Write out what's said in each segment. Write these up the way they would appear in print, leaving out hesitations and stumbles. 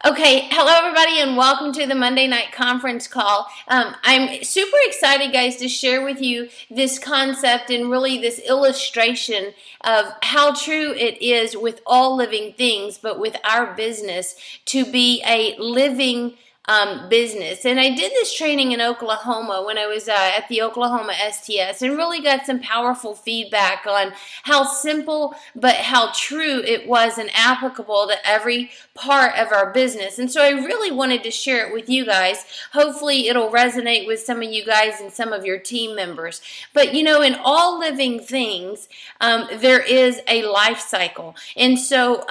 Okay, hello everybody and welcome to the Monday night conference call. I'm super excited, guys, to share with you this concept and really this illustration of how true it is with all living things, but with our business to be a living business. And I did this training in Oklahoma when I was at the Oklahoma STS and really got some powerful feedback on how simple but how true it was and applicable to every part of our business. And so I really wanted to share it with you guys. Hopefully it'll resonate with some of you guys and some of your team members. But you know, in all living things, there is a life cycle. And so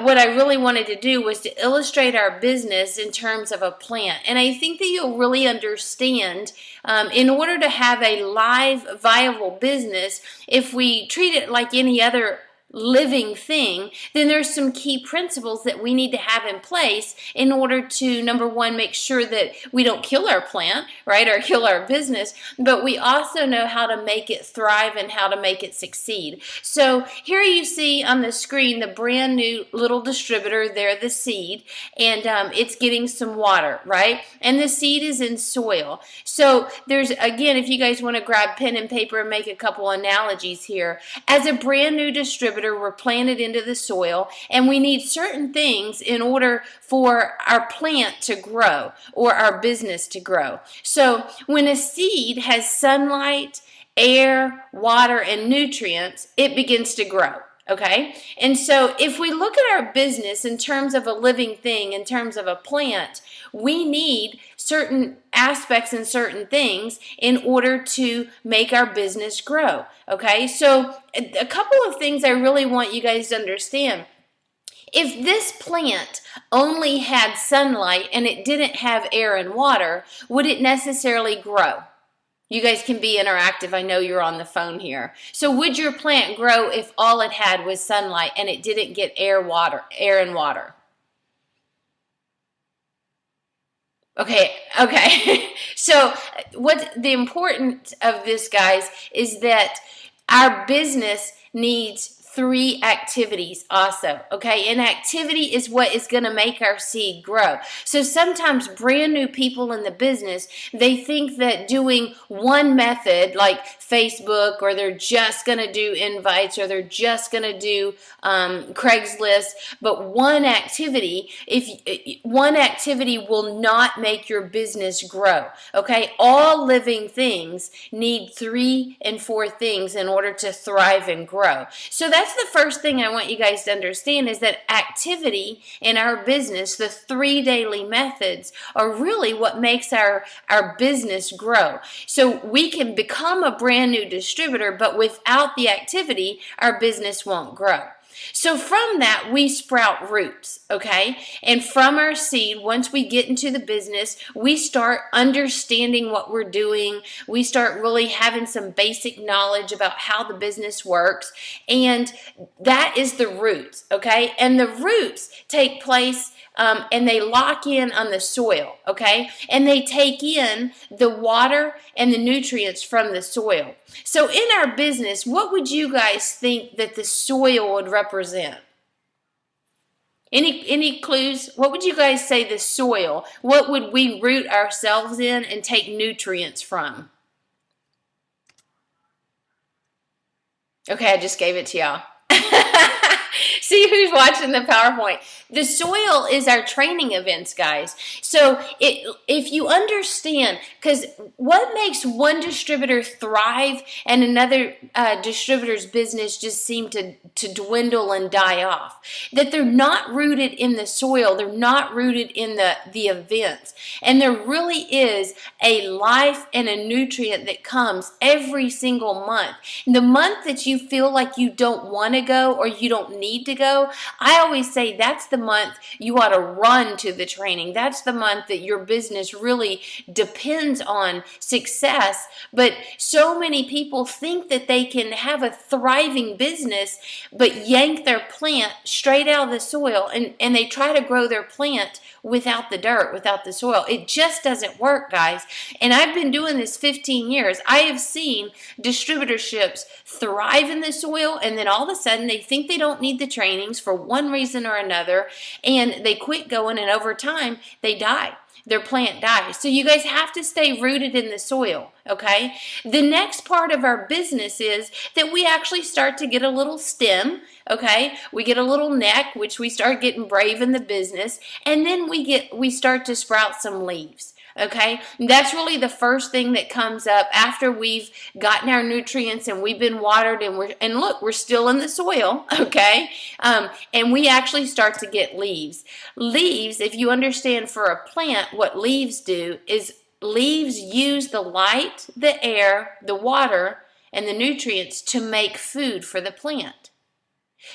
what I really wanted to do was to illustrate our business in terms of a plant. And I think that you'll really understand in order to have a live, viable business, if we treat it like any other living thing, then there's some key principles that we need to have in place in order to, number one, make sure that we don't kill our plant, right, or kill our business, but we also know how to make it thrive and how to make it succeed. So here you see on the screen the brand new little distributor there, the seed, and it's getting some water, right, and the seed is in soil. So there's, again, if you guys want to grab pen and paper and make a couple analogies here, as a brand new distributor, we're planted into the soil, and we need certain things in order for our plant to grow or our business to grow. So when a seed has sunlight, air, water, and nutrients, it begins to grow. Okay, and so if we look at our business in terms of a living thing, in terms of a plant, we need certain aspects and certain things in order to make our business grow. Okay, so a couple of things I really want you guys to understand. If this plant only had sunlight and it didn't have air and water, would it necessarily grow? You guys can be interactive. I know you're on the phone here. So would your plant grow if all it had was sunlight and it didn't get air and water? Okay. So what the importance of this, guys, is that our business needs three activities also, okay? And activity is what is going to make our seed grow. So sometimes brand new people in the business, they think that doing one method like Facebook, or they're just going to do invites, or they're just going to do Craigslist, but one activity will not make your business grow, okay? All living things need 3 and 4 things in order to thrive and grow. So that's the first thing I want you guys to understand, is that activity in our business, the 3 daily methods, are really what makes our business grow. So we can become a brand new distributor, but without the activity, our business won't grow. So from that, we sprout roots, okay? And from our seed, once we get into the business, we start understanding what we're doing. We start really having some basic knowledge about how the business works. And that is the roots, okay? And the roots take place and they lock in on the soil, okay? And they take in the water and the nutrients from the soil. So in our business, what would you guys think that the soil would represent? Any clues? What would you guys say the soil? What would we root ourselves in and take nutrients from? Okay, I just gave it to y'all. See who's watching the PowerPoint. The soil is our training events, guys. So if you understand, because what makes one distributor thrive and another distributor's business just seem to dwindle and die off? That they're not rooted in the soil. They're not rooted in the events. And there really is a life and a nutrient that comes every single month. The month that you feel like you don't want to go or you don't need to go, I always say that's the month you ought to run to the training. That's the month that your business really depends on success. But so many people think that they can have a thriving business but yank their plant straight out of the soil, and they try to grow their plant without the dirt, without the soil. It just doesn't work, guys. And I've been doing this 15 years. I have seen distributorships thrive in the soil, and then all of a sudden they think they don't need the trainings for one reason or another, and they quit going, and over time they die. Their plant dies. So you guys have to stay rooted in the soil, okay? The next part of our business is that we actually start to get a little stem, okay? We get a little neck, which we start getting brave in the business, and then we start to sprout some leaves. Okay, that's really the first thing that comes up after we've gotten our nutrients and we've been watered, and look, we're still in the soil, okay, and we actually start to get leaves. Leaves, if you understand for a plant, what leaves do is leaves use the light, the air, the water, and the nutrients to make food for the plant.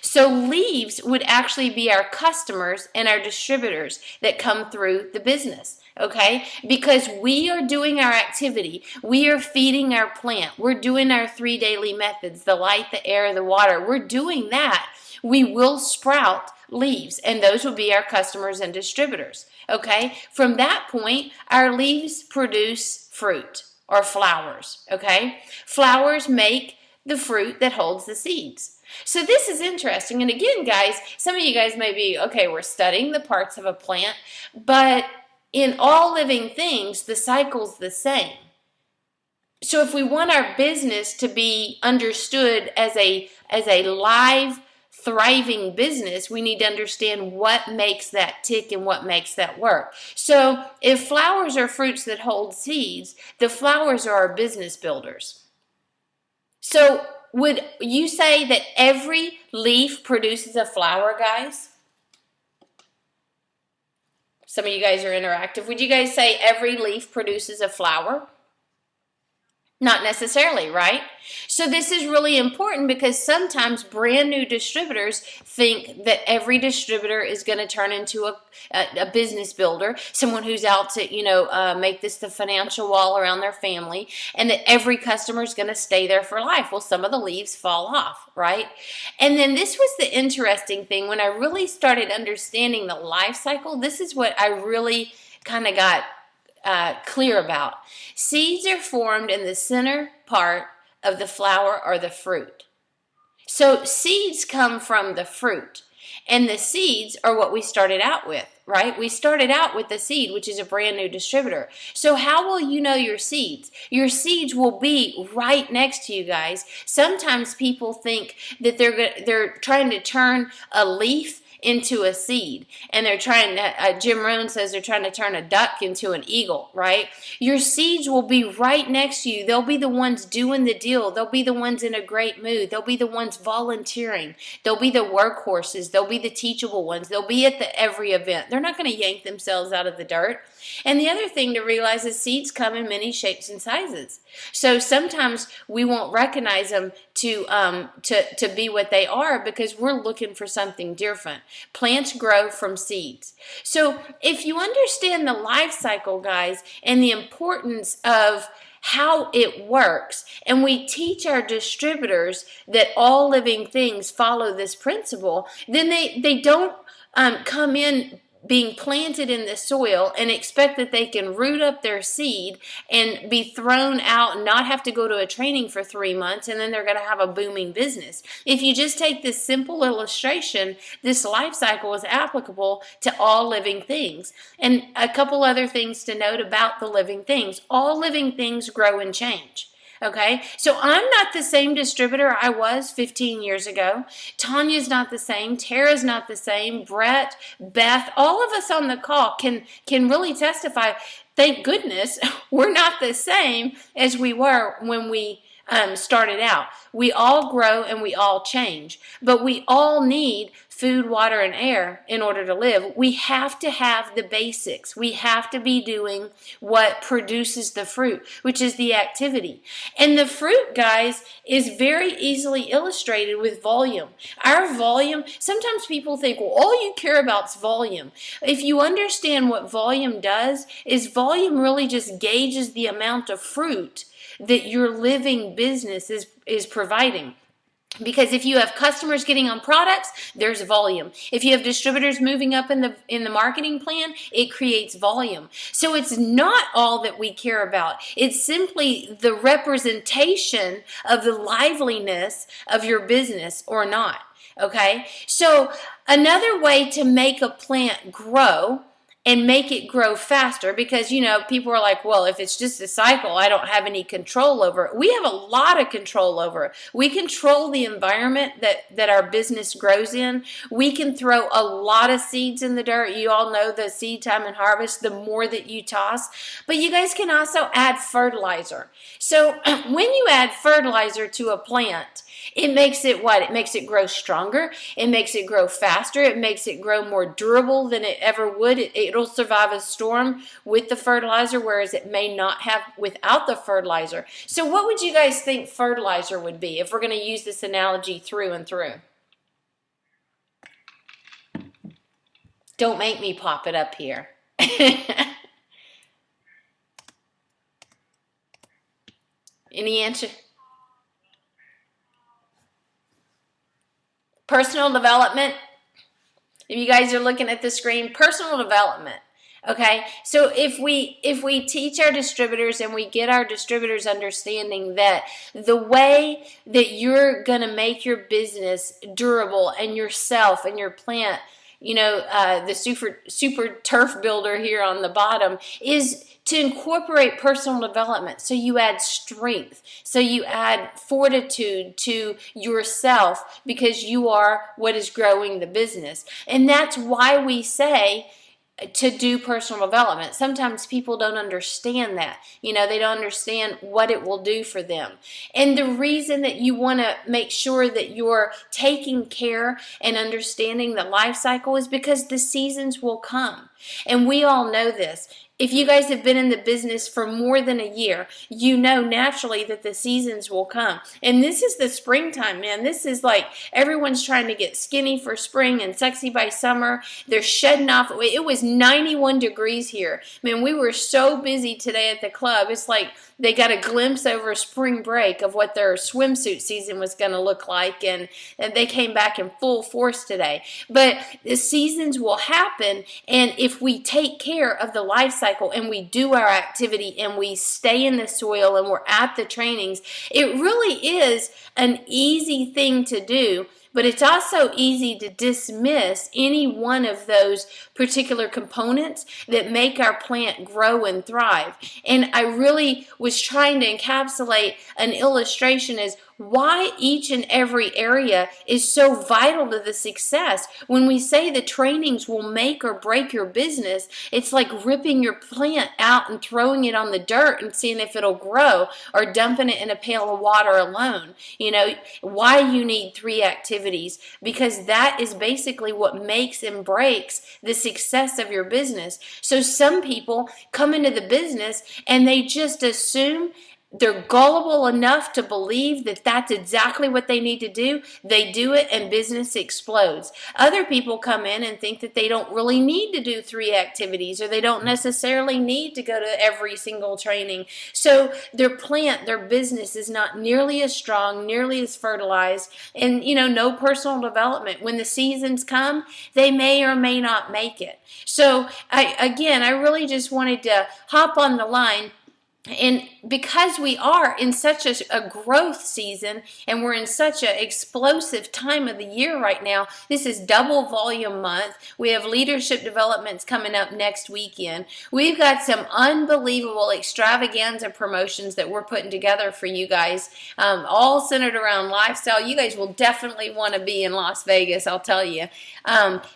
So leaves would actually be our customers and our distributors that come through the business, okay? Because we are doing our activity. We are feeding our plant. We're doing our 3 daily methods, the light, the air, the water. We're doing that. We will sprout leaves, and those will be our customers and distributors, okay? From that point, our leaves produce fruit or flowers, okay? Flowers make the fruit that holds the seeds. So this is interesting. And again, guys, some of you guys may be, okay, we're studying the parts of a plant, but in all living things, the cycle's the same. So if we want our business to be understood as a live, thriving business, we need to understand what makes that tick and what makes that work. So if flowers are fruits that hold seeds, the flowers are our business builders. So would you say that every leaf produces a flower, guys? Some of you guys are interactive. Would you guys say every leaf produces a flower? Not necessarily, right? So this is really important because sometimes brand new distributors think that every distributor is going to turn into a business builder, someone who's out to, make this the financial wall around their family, and that every customer is going to stay there for life. Well, some of the leaves fall off, right? And then this was the interesting thing. When I really started understanding the life cycle, this is what I really kind of got clear about. Seeds are formed in the center part of the flower or the fruit. So seeds come from the fruit, and the seeds are what we started out with, right? We started out with the seed, which is a brand new distributor. So how will you know your seeds? Your seeds will be right next to you, guys. Sometimes people think that they're trying to turn a leaf into a seed, and they're trying to, Jim Rohn says they're trying to turn a duck into an eagle, right? Your seeds will be right next to you. They'll be the ones doing the deal. They'll be the ones in a great mood. They'll be the ones volunteering. They'll be the workhorses. They'll be the teachable ones. They'll be at every event. They're not going to yank themselves out of the dirt. And the other thing to realize is seeds come in many shapes and sizes. So sometimes we won't recognize them to be what they are because we're looking for something different. Plants grow from seeds. So if you understand the life cycle, guys, and the importance of how it works, and we teach our distributors that all living things follow this principle, then they don't come in being planted in the soil and expect that they can root up their seed and be thrown out and not have to go to a training for 3 months, and then they're going to have a booming business. If you just take this simple illustration, this life cycle is applicable to all living things. And a couple other things to note about the living things. All living things grow and change. Okay, so I'm not the same distributor I was 15 years ago. Tanya's not the same. Tara's not the same. Brett, Beth, all of us on the call can really testify. Thank goodness we're not the same as we were when we started out. We all grow and we all change, but we all need food, water, and air in order to live. We have to have the basics. We have to be doing what produces the fruit, which is the activity. And the fruit, guys, is very easily illustrated with volume. Our volume, sometimes people think, well, all you care about is volume. If you understand what volume does, is volume really just gauges the amount of fruit that your living business is providing. Because if you have customers getting on products, there's volume. If you have distributors moving up in the marketing plan, it creates volume. So it's not all that we care about. It's simply the representation of the liveliness of your business or not. Okay? So another way to make a plant grow and make it grow faster, because people are like, well, if it's just a cycle, I don't have any control over it. We have a lot of control over it. We control the environment that our business grows in. We can throw a lot of seeds in the dirt. You all know the seed time and harvest, the more that you toss. But you guys can also add fertilizer. So when you add fertilizer to a plant, it makes it what? It makes it grow stronger. It makes it grow faster. It makes it grow more durable than it ever would. It'll survive a storm with the fertilizer, whereas it may not have without the fertilizer. So what would you guys think fertilizer would be if we're going to use this analogy through and through? Don't make me pop it up here. Any answer? Personal development. If you guys are looking at the screen, personal development. Okay, so if we teach our distributors and we get our distributors understanding that the way that you're going to make your business durable and yourself and your plant, the super turf builder here on the bottom, is to incorporate personal development. So you add strength. So you add fortitude to yourself, because you are what is growing the business. And that's why we say to do personal development. Sometimes people don't understand that. They don't understand what it will do for them. And the reason that you want to make sure that you're taking care and understanding the life cycle is because the seasons will come. And we all know this. If you guys have been in the business for more than a year, you know naturally that the seasons will come. And this is the springtime, man. This is like everyone's trying to get skinny for spring and sexy by summer. They're shedding off. It was 91 degrees here. Man, we were so busy today at the club. It's like they got a glimpse over spring break of what their swimsuit season was going to look like. And they came back in full force today. But the seasons will happen. And if we take care of the life cycle, and we do our activity and we stay in the soil and we're at the trainings, it really is an easy thing to do. But it's also easy to dismiss any one of those particular components that make our plant grow and thrive. And I really was trying to encapsulate an illustration as why each and every area is so vital to the success. When we say the trainings will make or break your business, it's like ripping your plant out and throwing it on the dirt and seeing if it'll grow, or dumping it in a pail of water alone. Why you need 3 activities, because that is basically what makes and breaks the success of your business. So some people come into the business and they just assume, they're gullible enough to believe that that's exactly what they need to do. They do it and business explodes. Other people come in and think that they don't really need to do 3 activities, or they don't necessarily need to go to every single training. So their plant, their business is not nearly as strong, nearly as fertilized, and no personal development. When the seasons come, they may or may not make it. So I really just wanted to hop on the line. And because we are in such a growth season, and we're in such an explosive time of the year right now, this is double volume month. We have leadership developments coming up next weekend. We've got some unbelievable extravaganza promotions that we're putting together for you guys, all centered around lifestyle. You guys will definitely want to be in Las Vegas, I'll tell you.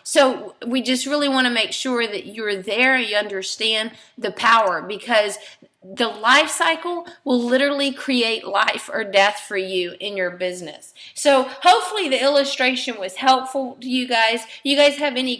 So we just really want to make sure that you're there, you understand the power, because the life cycle will literally create life or death for you in your business. So hopefully the illustration was helpful to you guys. You guys have any